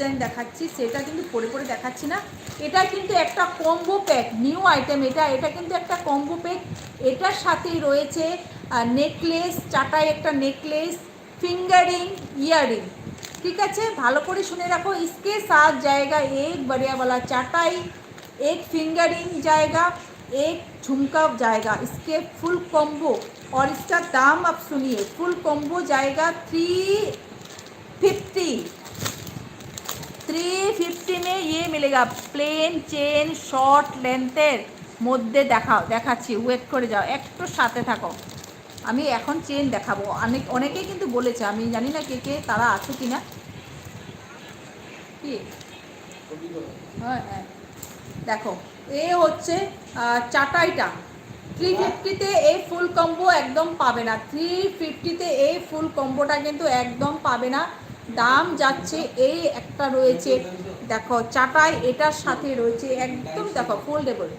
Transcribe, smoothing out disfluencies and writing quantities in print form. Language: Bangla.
ডিজাইন দেখাচ্ছি, সেটা কিন্তু পরে পরে দেখাচ্ছি না। এটা কিন্তু একটা কম্বো প্যাক, নিউ আইটেম এটা। এটা কিন্তু একটা কম্বো প্যাক। এটার সাথেই রয়েছে নেকলেস, চাটাই একটা নেকলেস, फिंगरिंग ईयरिंग। ठीक है, भालो करे शुने रखो। इसके साथ जाएगा एक बढ़िया वाला चाटाई, एक फिंगरिंग जाएगा, एक झुमका जाएगा, इसके फुल कॉम्बो। और इसका दाम आप सुनिए, फुल कॉम्बो जाएगा 350। 350 में ये मिलेगा। प्लेन चेन शॉर्ट लेंथर मध्य দেখাচ্ছি, ওয়েট করে যাও, একটু সাথে থাকো। আমি এখন চেন দেখাবো। অনেকেই কিন্তু বলেছে, আমি জানি না কে কে তারা আছে কি না। কি হ্যাঁ হ্যাঁ, দেখো এ হচ্ছে চাটাইটা। 350-তে এই ফুল কম্বো একদম পাবে না। 350-তে এই ফুল কম্বোটা কিন্তু একদম পাবে না। দাম যাচ্ছে, এই একটা রয়েছে দেখো চাটাই, এটার সাথে রয়েছে একদম দেখো ফোল্ডেবল।